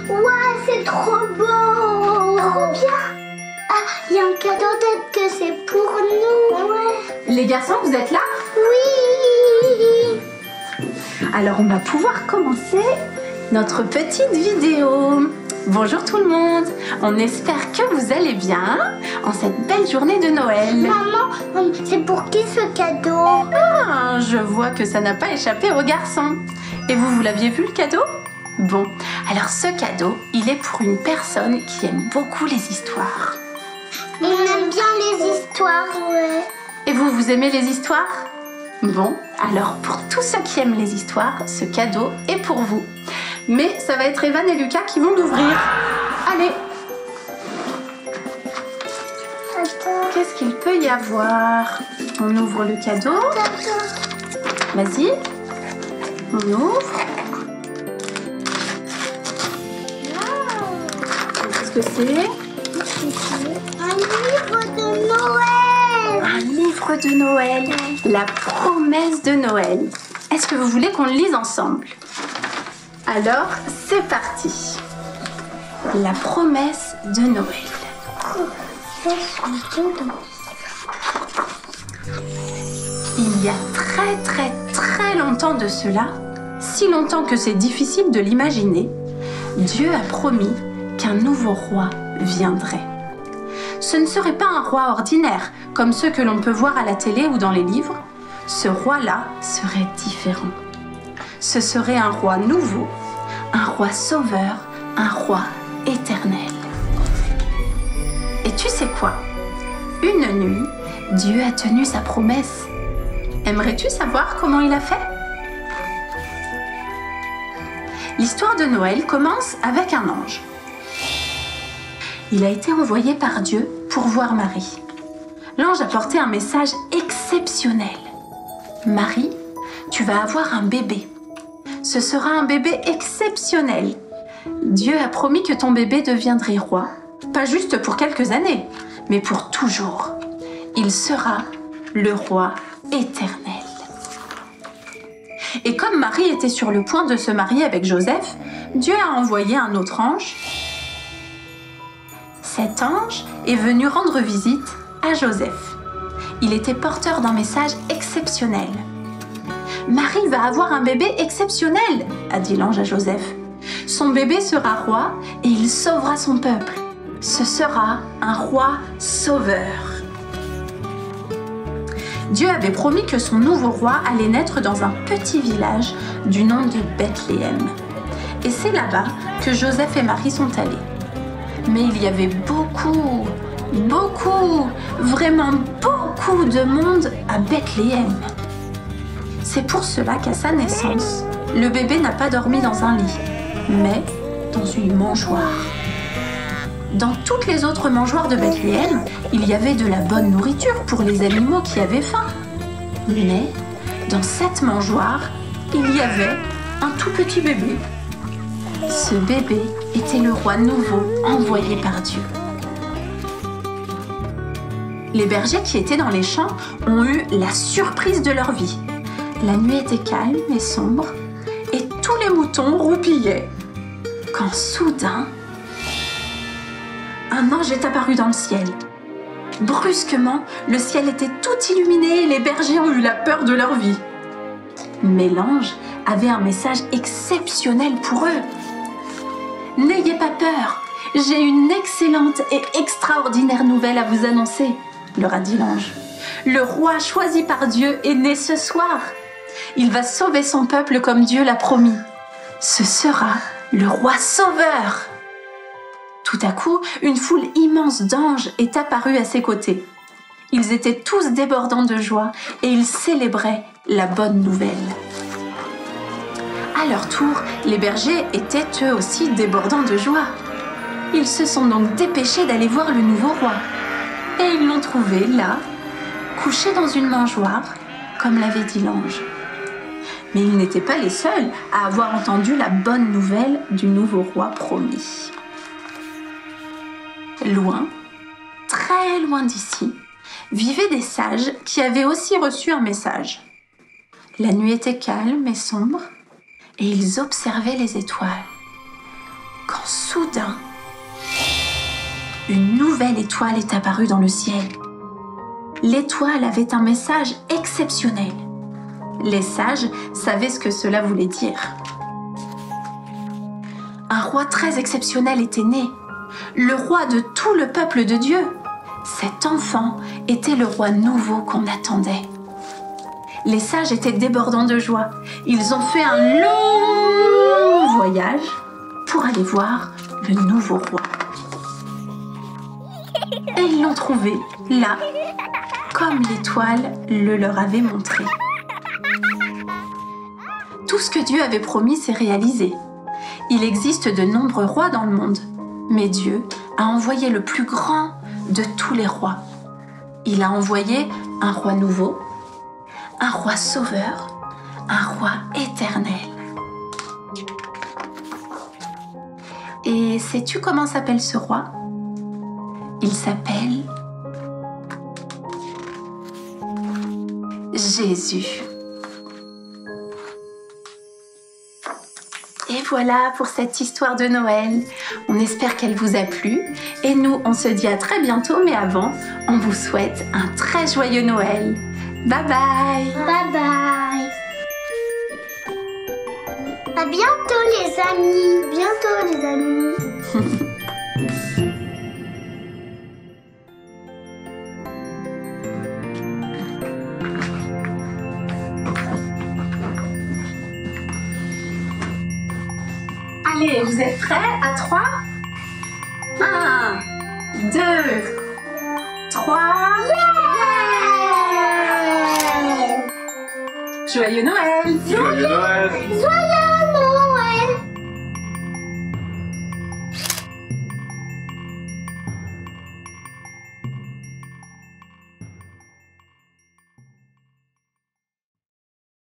Ouais, c'est trop beau. Trop bien. Ah, il y a un cadeau, peut-être que c'est pour nous. Ouais. Les garçons, vous êtes là? Oui. Alors, on va pouvoir commencer notre petite vidéo. Bonjour tout le monde. On espère que vous allez bien en cette belle journée de Noël. Maman, c'est pour qui ce cadeau? Ah, je vois que ça n'a pas échappé aux garçons. Et vous l'aviez vu le cadeau? Bon, alors ce cadeau, il est pour une personne qui aime beaucoup les histoires. On aime bien les histoires, ouais. Et vous aimez les histoires? Bon, alors pour tous ceux qui aiment les histoires, ce cadeau est pour vous. Mais ça va être Evan et Lucas qui vont l'ouvrir. Allez! Qu'est-ce qu'il peut y avoir? On ouvre le cadeau. Vas-y. On ouvre. Qu'est-ce que c'est? Un livre de Noël. Un livre de Noël. La promesse de Noël. Est-ce que vous voulez qu'on le lise ensemble? Alors, c'est parti. La promesse de Noël. Il y a très longtemps de cela, si longtemps que c'est difficile de l'imaginer, Dieu a promis qu'un nouveau roi viendrait. Ce ne serait pas un roi ordinaire, comme ceux que l'on peut voir à la télé ou dans les livres. Ce roi-là serait différent. Ce serait un roi nouveau, un roi sauveur, un roi éternel. Et tu sais quoi? Une nuit, Dieu a tenu sa promesse. Aimerais-tu savoir comment il a fait? L'histoire de Noël commence avec un ange. Il a été envoyé par Dieu pour voir Marie. L'ange a porté un message exceptionnel. Marie, tu vas avoir un bébé. Ce sera un bébé exceptionnel. Dieu a promis que ton bébé deviendrait roi, pas juste pour quelques années, mais pour toujours. Il sera le roi éternel. Et comme Marie était sur le point de se marier avec Joseph, Dieu a envoyé un autre ange. Cet ange est venu rendre visite à Joseph. Il était porteur d'un message exceptionnel. Marie va avoir un bébé exceptionnel, a dit l'ange à Joseph. Son bébé sera roi et il sauvera son peuple. Ce sera un roi sauveur. Dieu avait promis que son nouveau roi allait naître dans un petit village du nom de Bethléem. Et c'est là-bas que Joseph et Marie sont allés. Mais il y avait vraiment beaucoup de monde à Bethléem. C'est pour cela qu'à sa naissance, le bébé n'a pas dormi dans un lit, mais dans une mangeoire. Dans toutes les autres mangeoires de Bethléem, il y avait de la bonne nourriture pour les animaux qui avaient faim. Mais dans cette mangeoire, il y avait un tout petit bébé. Ce bébé était le roi nouveau envoyé par Dieu. Les bergers qui étaient dans les champs ont eu la surprise de leur vie. La nuit était calme et sombre, et tous les moutons roupillaient. Quand soudain, un ange est apparu dans le ciel. Brusquement, le ciel était tout illuminé et les bergers ont eu la peur de leur vie. Mais l'ange avait un message exceptionnel pour eux. « N'ayez pas peur, j'ai une excellente et extraordinaire nouvelle à vous annoncer, » leur a dit l'ange. « Le roi choisi par Dieu est né ce soir. Il va sauver son peuple comme Dieu l'a promis. Ce sera le roi sauveur. » Tout à coup, une foule immense d'anges est apparue à ses côtés. Ils étaient tous débordants de joie et ils célébraient la bonne nouvelle. À leur tour, les bergers étaient eux aussi débordants de joie. Ils se sont donc dépêchés d'aller voir le nouveau roi. Et ils l'ont trouvé là, couché dans une mangeoire, comme l'avait dit l'ange. Mais ils n'étaient pas les seuls à avoir entendu la bonne nouvelle du nouveau roi promis. Loin, très loin d'ici, vivaient des sages qui avaient aussi reçu un message. La nuit était calme et sombre, et ils observaient les étoiles. Quand soudain, une nouvelle étoile est apparue dans le ciel. L'étoile avait un message exceptionnel. Les sages savaient ce que cela voulait dire. Un roi très exceptionnel était né, le roi de tout le peuple de Dieu. Cet enfant était le roi nouveau qu'on attendait. Les sages étaient débordants de joie. Ils ont fait un long voyage pour aller voir le nouveau roi. Et ils l'ont trouvé là, comme l'étoile le leur avait montré. Tout ce que Dieu avait promis s'est réalisé. Il existe de nombreux rois dans le monde, mais Dieu a envoyé le plus grand de tous les rois. Il a envoyé un roi nouveau, un roi sauveur, un roi éternel. Et sais-tu comment s'appelle ce roi? Il s'appelle Jésus. Et voilà pour cette histoire de Noël. On espère qu'elle vous a plu. Et nous, on se dit à très bientôt. Mais avant, on vous souhaite un très joyeux Noël. Bye bye. Bye bye. À bientôt les amis. Bientôt les amis. Allez, vous êtes prêts? À 3? 1, 2, 3. Yeah! Joyeux Noël! Joyeux Noël! Joyeux